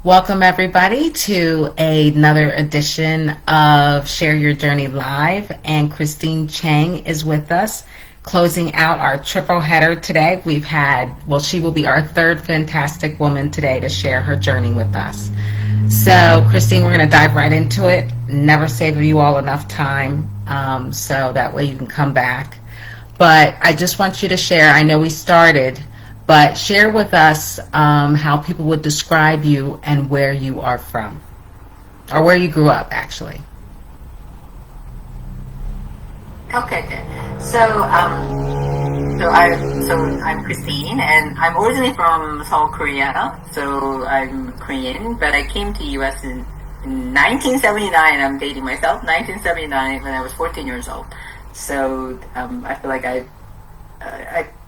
Welcome, everybody, to another edition of Share Your Journey Live. And Christine Chang is with us, closing out our triple header today. She will be our third fantastic woman today to share her journey with us. So, Christine, we're going to dive right into it. Never save you all enough time, so that way you can come back. But I just want you to share. I know we started, but share with us how people would describe you and where you are from, or where you grew up, actually. Okay, good. I'm Christine, and I'm originally from South Korea. So I'm Korean, but I came to U.S. in 1979. I'm dating myself. 1979, when I was 14 years old. So I feel like I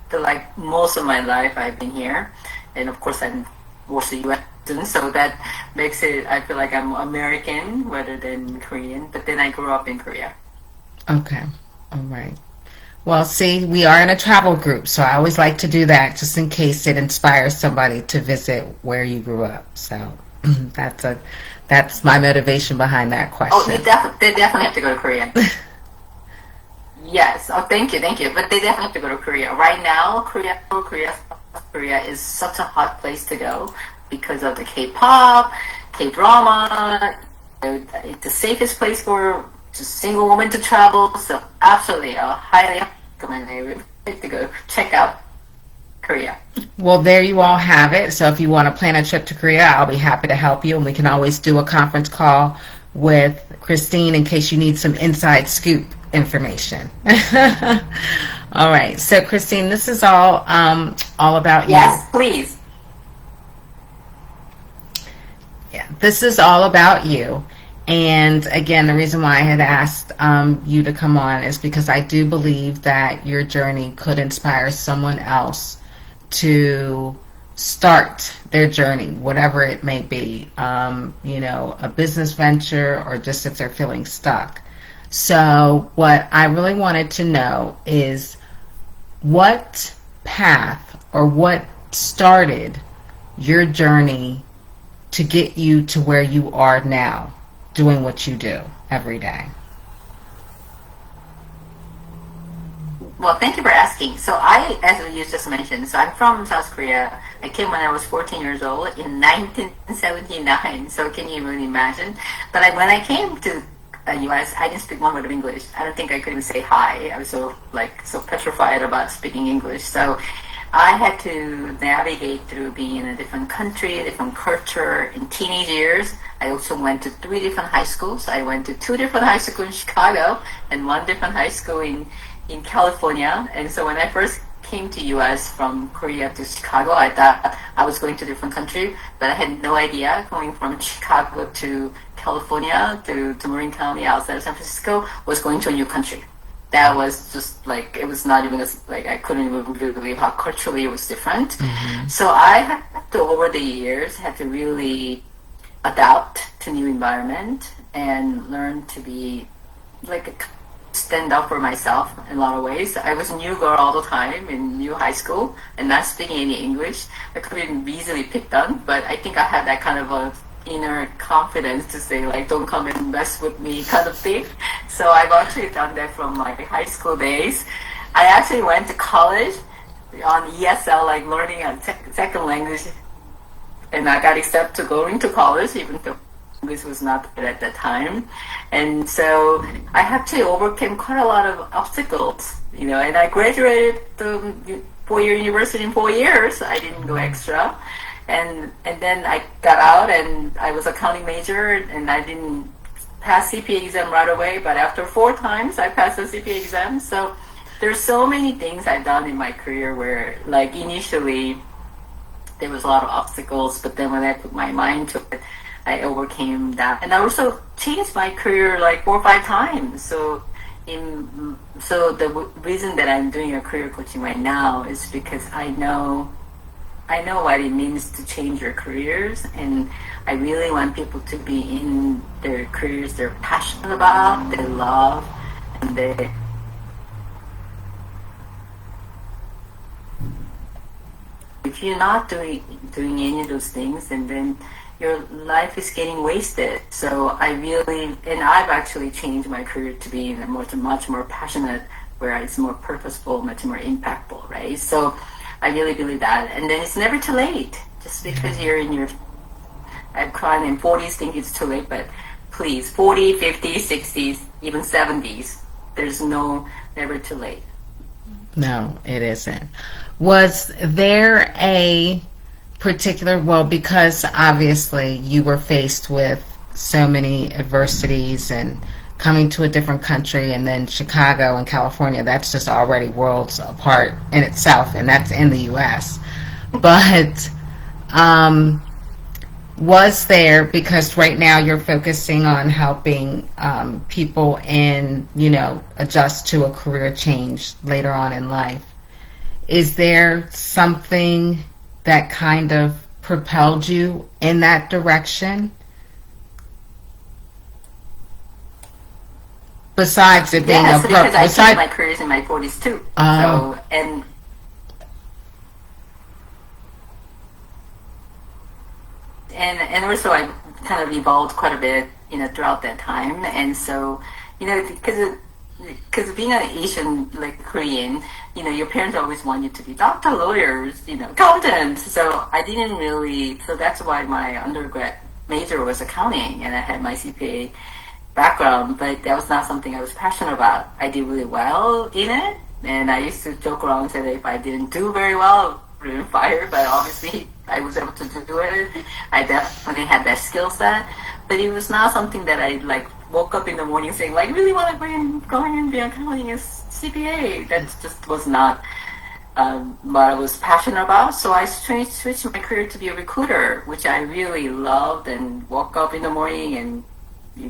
feel like most of my life I've been here, and of course I'm mostly U.S. student, so that makes it, I feel like I'm American rather than Korean. But then I grew up in Korea. Okay, all right. Well, see, we are in a travel group, so I always like to do that just in case it inspires somebody to visit where you grew up. So that's my motivation behind that question. Oh, they definitely have to go to Korea. Yes. Oh, thank you. But they definitely have to go to Korea. Right now, Korea is such a hot place to go because of the K-pop, K-drama. It's the safest place for just single women to travel. So absolutely, I highly recommend everybody to go check out Korea. Well, there you all have it. So if you want to plan a trip to Korea, I'll be happy to help you. And we can always do a conference call with Christine in case you need some inside scoop information. All right. So Christine, this is all about you. Yes, please. Yeah, this is all about you. And again, the reason why I had asked you to come on is because I do believe that your journey could inspire someone else to start their journey, whatever it may be, a business venture or just if they're feeling stuck. So what I really wanted to know is what path or what started your journey to get you to where you are now, doing what you do every day. Well, thank you for asking. So as you just mentioned, so I'm from South Korea. I came when I was 14 years old in 1979. So can you even imagine? But when I came to U.S., I didn't speak one word of English. I don't think I could even say hi. I was so petrified about speaking English. So I had to navigate through being in a different country, a different culture in teenage years. I also went to 3 different high schools. I went to 2 different high schools in Chicago and 1 different high school in California. And so when I first came to U.S. from Korea to Chicago, I thought I was going to a different country, but I had no idea going from Chicago to California to Marin County outside of San Francisco was going to a new country. That was just it was not even I couldn't even believe how culturally it was different. Mm-hmm. So I had to, over the years, had to really adapt to new environment and learn to be stand up for myself in a lot of ways. I was a new girl all the time in new high school and not speaking any English. I couldn't be easily picked on, but I think I had that kind of a inner confidence to say don't come and mess with me kind of thing. So I've actually done that from my high school days. I actually went to college on ESL, learning a second language, and I got accepted to going to college even though English was not good at that time. And so I had to overcome quite a lot of obstacles, and I graduated the 4-year university in 4 years. I didn't go extra. And then I got out and I was accounting major and I didn't pass CPA exam right away, but after 4 times I passed the CPA exam. So there's so many things I've done in my career where initially there was a lot of obstacles, but then when I put my mind to it, I overcame that. And I also changed my career 4 or 5 times. So the reason that I'm doing a career coaching right now is because I know what it means to change your careers, and I really want people to be in their careers they're passionate about, they love, and they if you're not doing any of those things, and then your life is getting wasted. So I really, and I've actually changed my career to be much more passionate, where it's more purposeful, much more impactful, right? So I really believe that. And then it's never too late. Just because you're in your, I'm crying in 40s, think it's too late, but please, 40, 50, 60s, even 70s, there's never too late. No, it isn't. Was there a particular, well, because obviously you were faced with so many adversities and coming to a different country, and then Chicago and California, that's just already worlds apart in itself, and that's in the U.S. But was there, because right now you're focusing on helping people adjust to a career change later on in life, is there something that kind of propelled you in that direction? Besides it being yes, a because I changed my careers in my 40s too. So, and also I kind of evolved quite a bit, throughout that time. And so, because being an Asian, like Korean, your parents always want you to be doctor, lawyers, accountants. So I didn't really, so that's why my undergrad major was accounting, and I had my CPA background, but that was not something I was passionate about. I did really well in it, and I used to joke around and say that if I didn't do very well, I would have been fired, but obviously I was able to do it. I definitely had that skill set, but it was not something that I woke up in the morning saying, really want to go and be accounting as CPA. That just was not what I was passionate about. So I switched my career to be a recruiter, which I really loved, and woke up in the morning and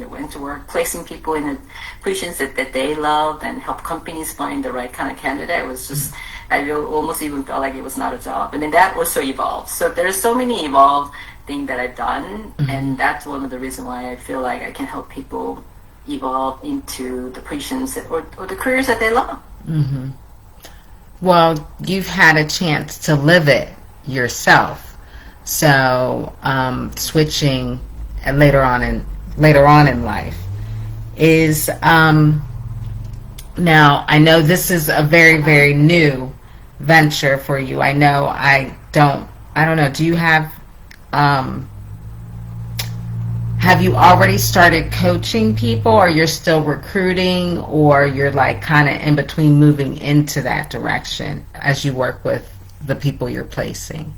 went to work, placing people in the positions that they loved, and help companies find the right kind of candidate. It was just, I almost even felt like it was not a job. And then that also evolved. So there's so many evolved things that I've done, and that's one of the reasons why I feel like I can help people evolve into the positions or the careers that they love. Mm-hmm. Well, you've had a chance to live it yourself. So switching later on in life is now I know this is a very, very new venture for you. I know I don't know, do you have you already started coaching people, or you're still recruiting, or you're kind of in between moving into that direction as you work with the people you're placing?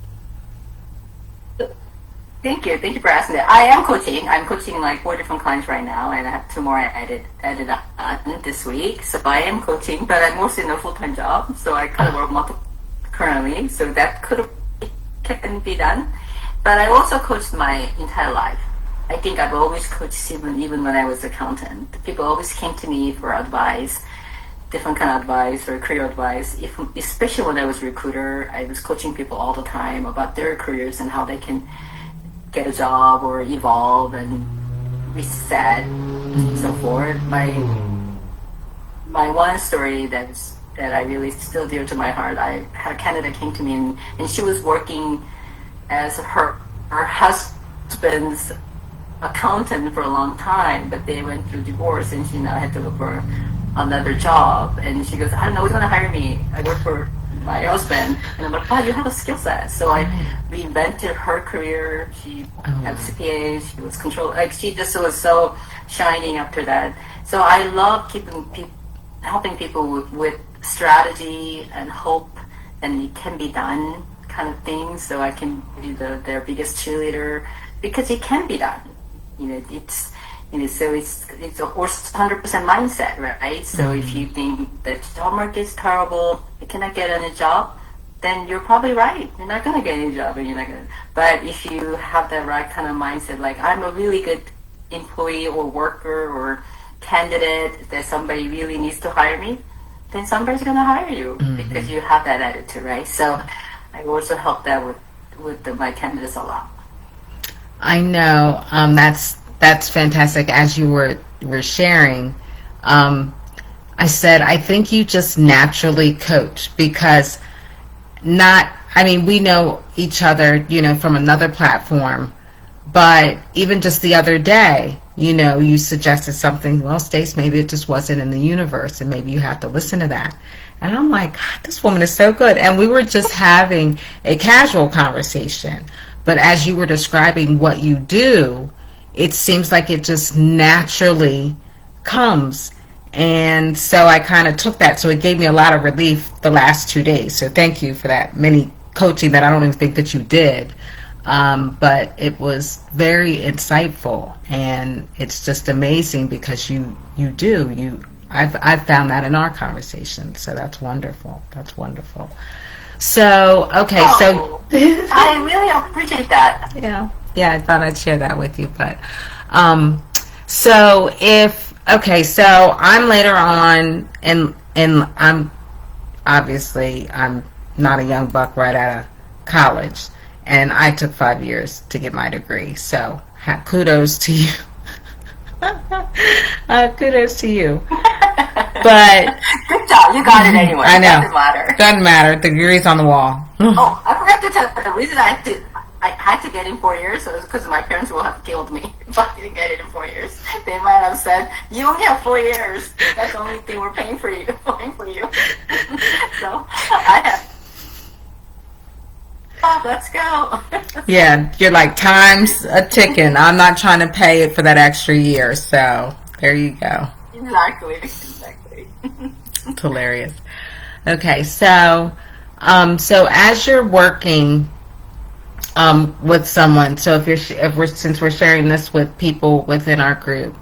Thank you for asking that. I am coaching. I'm coaching 4 different clients right now, and I have 2 more I added on this week. So I am coaching, but I'm mostly in a full-time job, so I kind of work multiple currently. So that can be done. But I also coached my entire life. I think I've always coached even when I was an accountant. People always came to me for advice, different kind of advice or career advice. Especially when I was a recruiter, I was coaching people all the time about their careers and how they can get a job or evolve and reset and so forth. My one story that I really still dear to my heart, I had a candidate came to me, and she was working as her husband's accountant for a long time, but they went through divorce, and she now had to look for another job. And she goes, I don't know who's going to hire me. I work for my husband. And I'm like, wow, you have a skill set. So I reinvented her career. She had CPA. She was she just was so shining after that. So I love helping people with strategy and hope, and it can be done kind of thing. So I can be their biggest cheerleader, because it can be done. It's so it's of course 100% mindset, right? So if you think that the job market is terrible, you cannot get any job, then you're probably right. You're not gonna get any job, and you're not gonna. But if you have the right kind of mindset, I'm a really good employee or worker or candidate that somebody really needs to hire me, then somebody's gonna hire you because you have that attitude, right? So I also help that with my candidates a lot. I know, that's fantastic. As you were sharing, I said, I think you just naturally coach, because I mean, we know each other, from another platform, but even just the other day, you suggested something. Well, Stace, maybe it just wasn't in the universe, and maybe you have to listen to that. And I'm like, God, this woman is so good. And we were just having a casual conversation. But as you were describing what you do, it seems like it just naturally comes. And so I kind of took that. So it gave me a lot of relief the last 2 days. So thank you for that mini coaching that I don't even think that you did. But it was very insightful, and it's just amazing because I've found that in our conversation. So that's wonderful. That's wonderful. So, okay, so I really appreciate that. yeah, I thought I'd share that with you. But so I'm later on, and I'm not a young buck right out of college, and I took 5 years to get my degree. So kudos to you. Kudos to you. But good job, you got it anyway. I know. Doesn't matter. The degree's on the wall. Oh, I forgot to tell you, the reason I had to get in 4 years, so it was because my parents would have killed me if I didn't get it in 4 years. They might have said, "You only have 4 years. That's the only thing we're paying for you." So I have. Oh, let's go. Yeah, you're like, time's a ticking. I'm not trying to pay it for that extra year. So there you go. Exactly. It's hilarious. Okay, so as you're working with someone, so since we're sharing this with people within our group,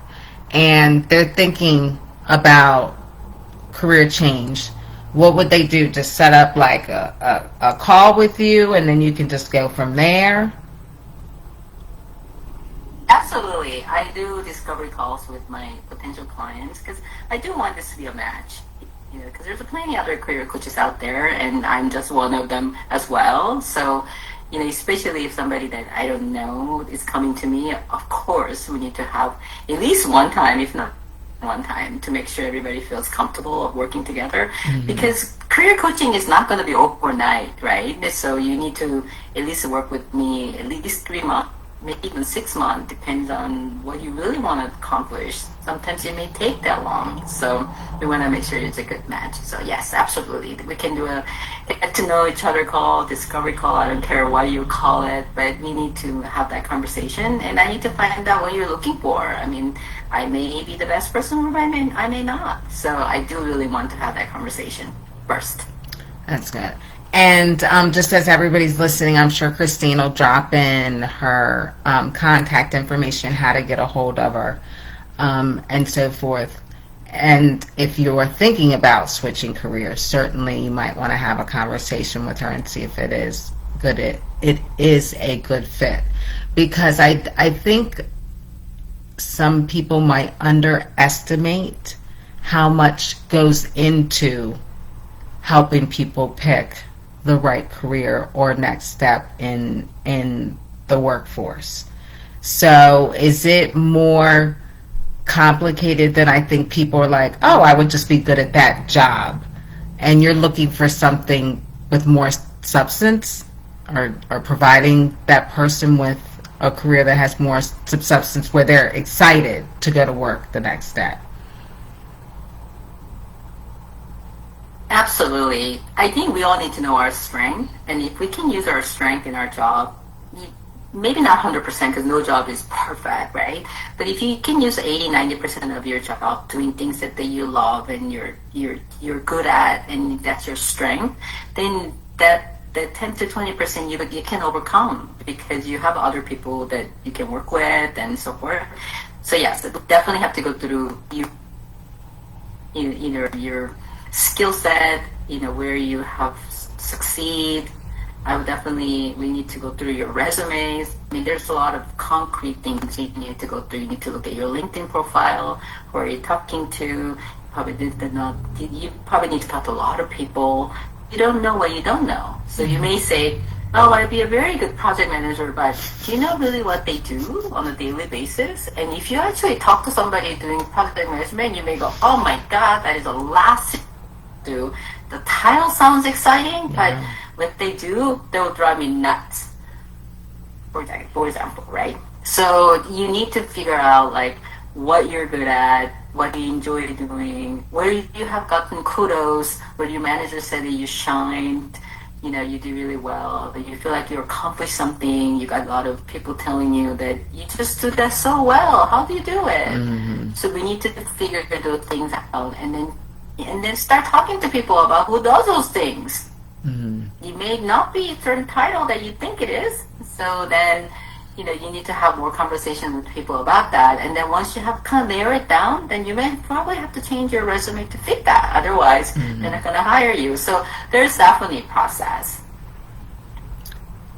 and they're thinking about career change, what would they do? Just set up like a call with you, and then you can just go from there? Absolutely. I do discovery calls with my potential clients because I do want this to be a match. Because there's plenty other career coaches out there, and I'm just one of them as well. So, especially if somebody that I don't know is coming to me, of course, we need to have at least one time, if not one time, to make sure everybody feels comfortable of working together. Mm-hmm. Because career coaching is not going to be overnight, right? So you need to at least work with me at least 3 months, maybe even 6 months, depends on what you really want to accomplish. Sometimes it may take that long. So we want to make sure it's a good match. So yes, absolutely. We can do a get to know each other call, discovery call. I don't care what you call it, but we need to have that conversation. And I need to find out what you're looking for. I mean, I may be the best person, or I may not. So I do really want to have that conversation first. That's good. And just as everybody's listening, I'm sure Christine will drop in her contact information, how to get a hold of her, and so forth. And if you're thinking about switching careers, certainly you might want to have a conversation with her and see if it is good. It is a good fit, because I think some people might underestimate how much goes into helping people pick the right career or next step in the workforce. So is it more complicated than I think people are like, oh, I would just be good at that job, and you're looking for something with more substance, or providing that person with a career that has more substance where they're excited to go to work the next day? Absolutely. I think we all need to know our strength, and if we can use our strength in our job, maybe not 100% because no job is perfect, right? But if you can use 80-90% of your job doing things that you love and you're good at, and that's your strength, then that 10 to 20% you can overcome, because you have other people that you can work with and so forth. So yes, definitely have to go through your skill set, where you have succeed. We need to go through your resumes. I mean, there's a lot of concrete things you need to go through. You need to look at your LinkedIn profile, who are you talking to. You probably need to talk to a lot of people. You don't know what you don't know. So you may say, oh, I'd be a very good project manager, but do you know really what they do on a daily basis? And if you actually talk to somebody doing project management, you may go, oh my God, that is the last thing to do. The title sounds exciting, but If they do, they'll drive me nuts. For example, right? So you need to figure out like what you're good at, what you enjoy doing, where you have gotten kudos, where your manager said that you shined, you do really well, that you feel like you accomplished something, you got a lot of people telling you that you just do that so well. How do you do it? Mm-hmm. So we need to figure those things out and then start talking to people about who does those things. Mm-hmm. You may not be a certain title that you think it is. So then, you need to have more conversation with people about that. And then once you have kind of narrowed it down, then you may probably have to change your resume to fit that. Otherwise, they're not going to hire you. So there's definitely a process.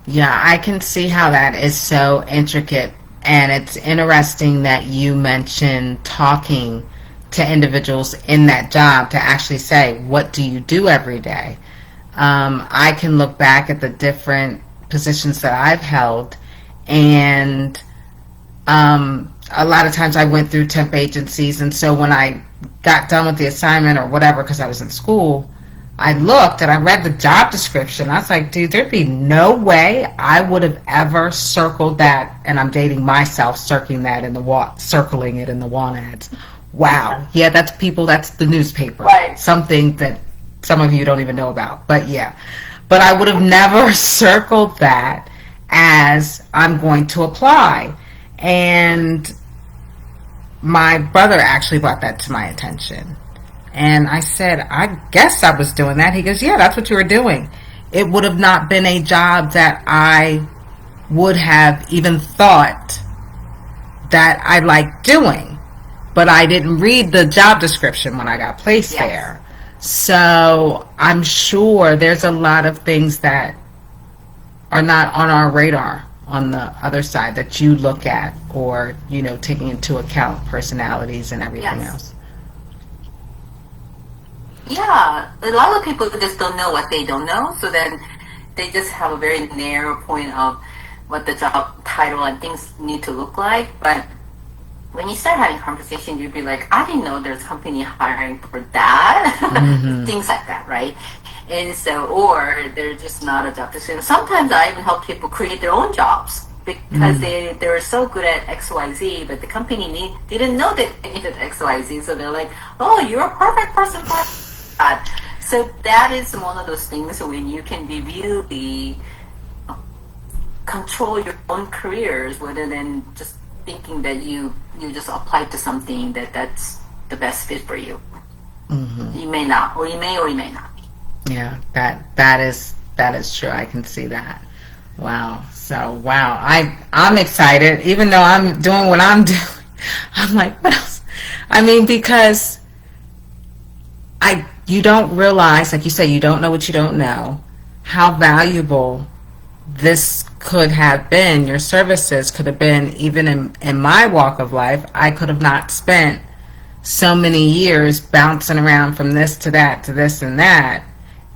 Yeah, I can see how that is so intricate. And it's interesting that you mentioned talking to individuals in that job to actually say, what do you do every day? I can look back at the different positions that I've held, and a lot of times I went through temp agencies, and so when I got done with the assignment or whatever, because I was in school, I looked and I read the job description. I was like, dude, there'd be no way I would have ever circled that, and I'm dating myself, circling it in the want ads. Wow. Yeah, that's the newspaper. Right. Something that some of you don't even know about. But yeah. But I would have never circled that as I'm going to apply. And my brother actually brought that to my attention. And I said, I guess I was doing that. He goes, yeah, that's what you were doing. It would have not been a job that I would have even thought that I liked doing. But I didn't read the job description when I got placed there. So I'm sure there's a lot of things that are not on our radar on the other side that you look at, or, taking into account personalities and everything else. Yeah, a lot of people just don't know what they don't know, so then they just have a very narrow point of what the job title and things need to look like. But when you start having conversation, you'd be like, I didn't know there's company hiring for that. Mm-hmm. Things like that, right? And so, or they're just not a job description. Sometimes I even help people create their own jobs because they were so good at XYZ, but the company didn't know they needed XYZ. So they're like, oh, you're a perfect person for that. So that is one of those things when you can be really control your own careers rather than just thinking that you just applied to something that's the best fit for you. Mm-hmm. You may not, or you may not. Yeah, that is true. I can see that. Wow. So wow, I'm excited, even though I'm doing what I'm doing. I'm like, what else? I mean, because you don't realize, like you say, you don't know what you don't know, how valuable this could have been. Your services could have been, even in my walk of life, I could have not spent so many years bouncing around from this to that to this and that,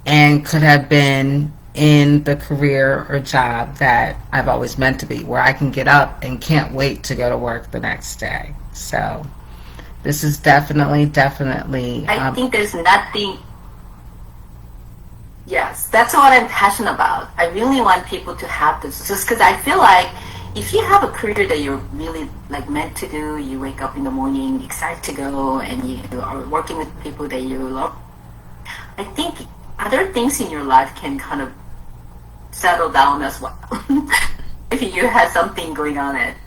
and could have been in the career or job that I've always meant to be, where I can get up and can't wait to go to work the next day. So this is definitely I think there's nothing. Yes, that's what I'm passionate about. I really want people to have this, just because I feel like if you have a career that you're really like meant to do, you wake up in the morning excited to go, and you are working with people that you love, I think other things in your life can kind of settle down as well. If you have something going on at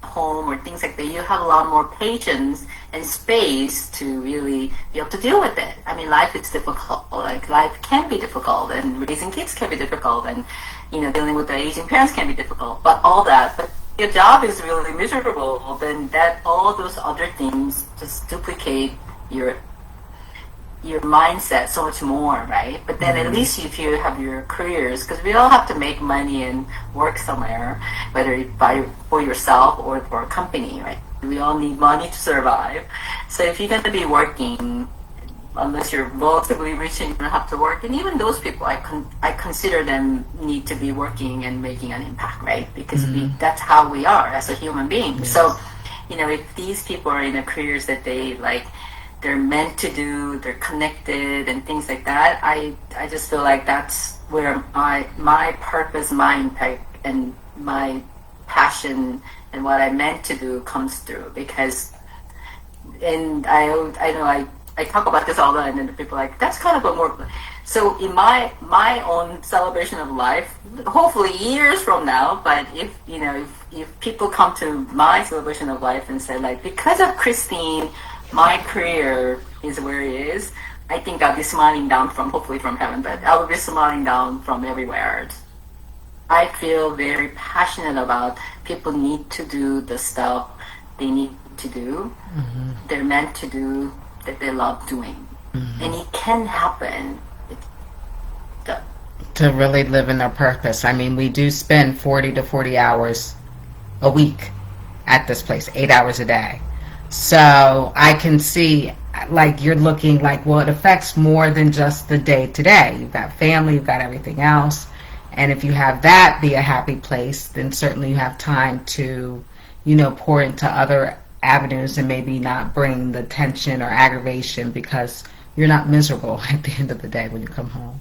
home or things like that, you have a lot more patience and space to really be able to deal with it. I mean, life is difficult. Like, life can be difficult, and raising kids can be difficult, and dealing with the aging parents can be difficult. But all that, but your job is really miserable, then all those other things just duplicate your mindset so much more, right? But then at least if you have your careers, because we all have to make money and work somewhere, whether for yourself or for a company, right? We all need money to survive. So if you're going to be working, unless you're relatively rich and you don't have to work, and even those people, I consider them need to be working and making an impact, right? Because that's how we are as a human being. Yes. So, if these people are in the careers that they like, they're meant to do, they're connected and things like that, I just feel like that's where my purpose, my impact, and my passion and what I meant to do comes through. Because, and I know I talk about this all the time, and the people are like, that's kind of a more, so in my own celebration of life, hopefully years from now, but if you know if people come to my celebration of life and say like, because of Christine, my career is where it is, I think I'll be smiling down from, hopefully from heaven, but I will be smiling down from everywhere. I feel very passionate about people need to do the stuff they need to do, they're meant to do, that they love doing. And it can happen. To really live in their purpose. I mean, we do spend 40 to 40 hours a week at this place, 8 hours a day. So I can see, like, you're looking like, well, it affects more than just the day to day. You've got family, you've got everything else. And if you have that be a happy place, then certainly you have time to, you know, pour into other avenues and maybe not bring the tension or aggravation, because you're not miserable at the end of the day when you come home.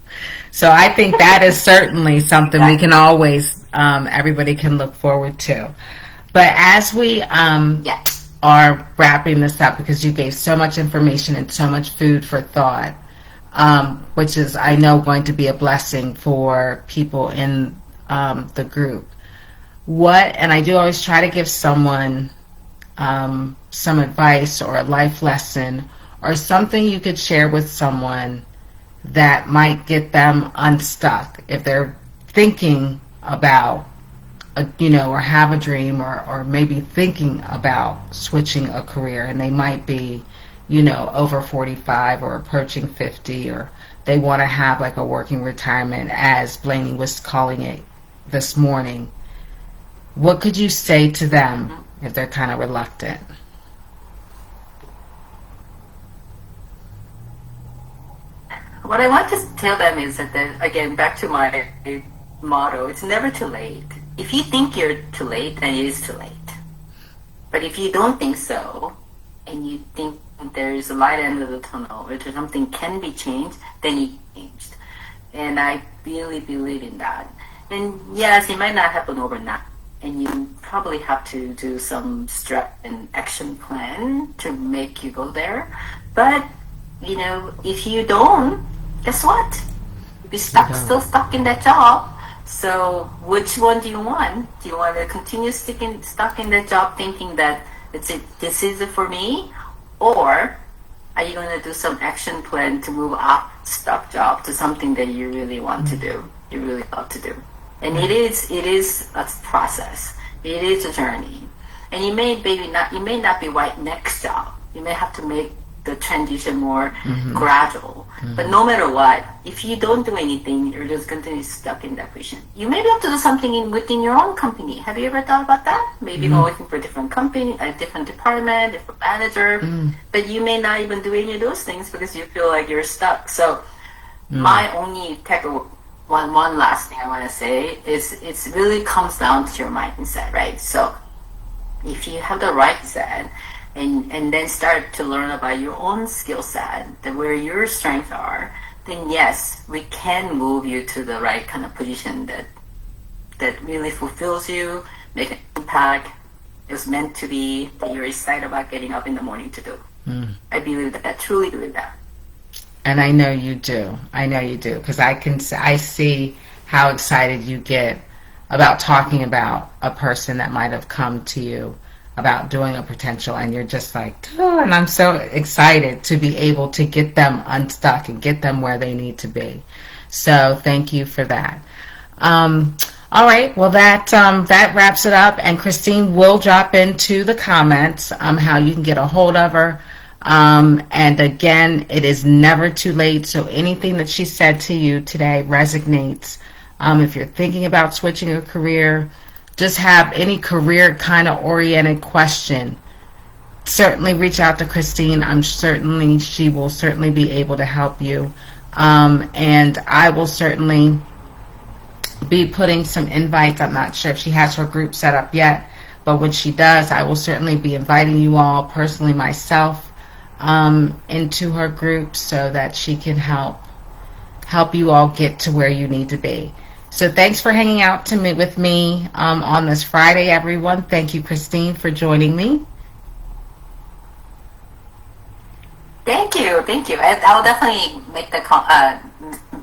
So I think that is certainly something we can always, everybody can look forward to. But as we are wrapping this up, because you gave so much information and so much food for thought, which is, I know, going to be a blessing for people in the group. And I do always try to give someone some advice or a life lesson or something you could share with someone that might get them unstuck if they're thinking about, or have a dream, or maybe thinking about switching a career, and they might be, over 45 or approaching 50, or they want to have like a working retirement, as Blaney was calling it this morning. What could you say to them if they're kind of reluctant? What I want to tell them is that, again, back to my motto, it's never too late. If you think you're too late, then it is too late. But if you don't think so, and you think there's a light end of the tunnel, or something can be changed, then it changed. And I really believe in that. And yes, it might not happen overnight, and you probably have to do some step and action plan to make you go there. But if you don't, guess what? You're still stuck in that job. So which one do you want? Do you want to continue stuck in that job thinking that this is it for me? Or are you going to do some action plan to move up stuck job to something that you really want to do, you really love to do? And it is a process. It is a journey. And you may not be right next job. You may have to make the transition more gradual. But no matter what, if you don't do anything, you're just going to be stuck in that position. You may be able to do something within your own company. Have you ever thought about that? Maybe working for a different company, a different department, different manager. But you may not even do any of those things because you feel like you're stuck. So my only one last thing I want to say is it really comes down to your mindset, right? So if you have the right mindset, and then start to learn about your own skill set, where your strengths are, then yes, we can move you to the right kind of position that really fulfills you, make an impact, it was meant to be, that you're excited about getting up in the morning to do. I believe that. I truly believe that. And I know you do. Because I see how excited you get about talking about a person that might have come to you about doing a potential, and you're just like, oh, and I'm so excited to be able to get them unstuck and get them where they need to be. So thank you for that. All right, well, that wraps it up, and Christine will drop into the comments how you can get a hold of her. And again, it is never too late, so anything that she said to you today resonates. If you're thinking about switching a career, just have any career kind of oriented question, certainly reach out to Christine. She will certainly be able to help you. And I will certainly be putting some invites. I'm not sure if she has her group set up yet, but when she does, I will certainly be inviting you all personally myself into her group so that she can help you all get to where you need to be. So thanks for hanging out with me on this Friday, everyone. Thank you, Christine, for joining me. Thank you, thank you. I'll definitely make the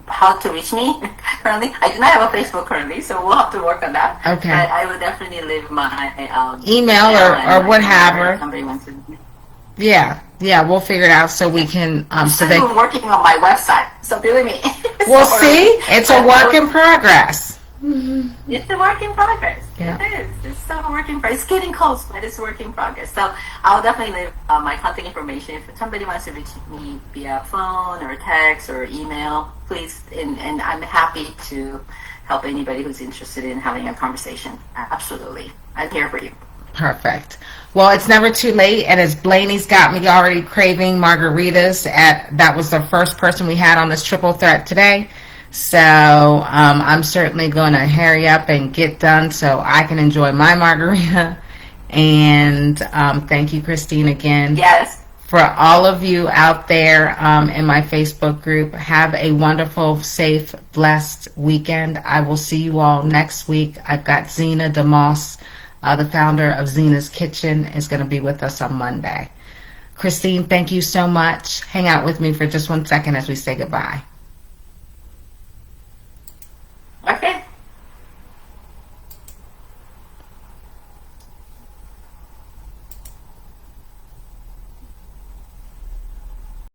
how to reach me currently. I do not have a Facebook currently, so we'll have to work on that. Okay. But I will definitely leave my email or what have you. Somebody wants to. Yeah, we'll figure it out so we can. So they working on my website. So believe me. We'll see. It's a work in progress. It's a work in progress. Yeah. It is. It's still a work in progress. It's getting close, but it's a work in progress. So I'll definitely leave my contact information. If somebody wants to reach me via phone or text or email, please. And I'm happy to help anybody who's interested in having a conversation. Absolutely. I'm here for you. Perfect. Well, it's never too late, and as Blaney's got me already craving margaritas, that was the first person we had on this triple threat today. So I'm certainly going to hurry up and get done so I can enjoy my margarita. And thank you, Christine, again. Yes. For all of you out there in my Facebook group, have a wonderful, safe, blessed weekend. I will see you all next week. I've got Zena DeMoss, the founder of Zena's Kitchen, is going to be with us on Monday. Christine, thank you so much. Hang out with me for just 1 second as we say goodbye. Okay.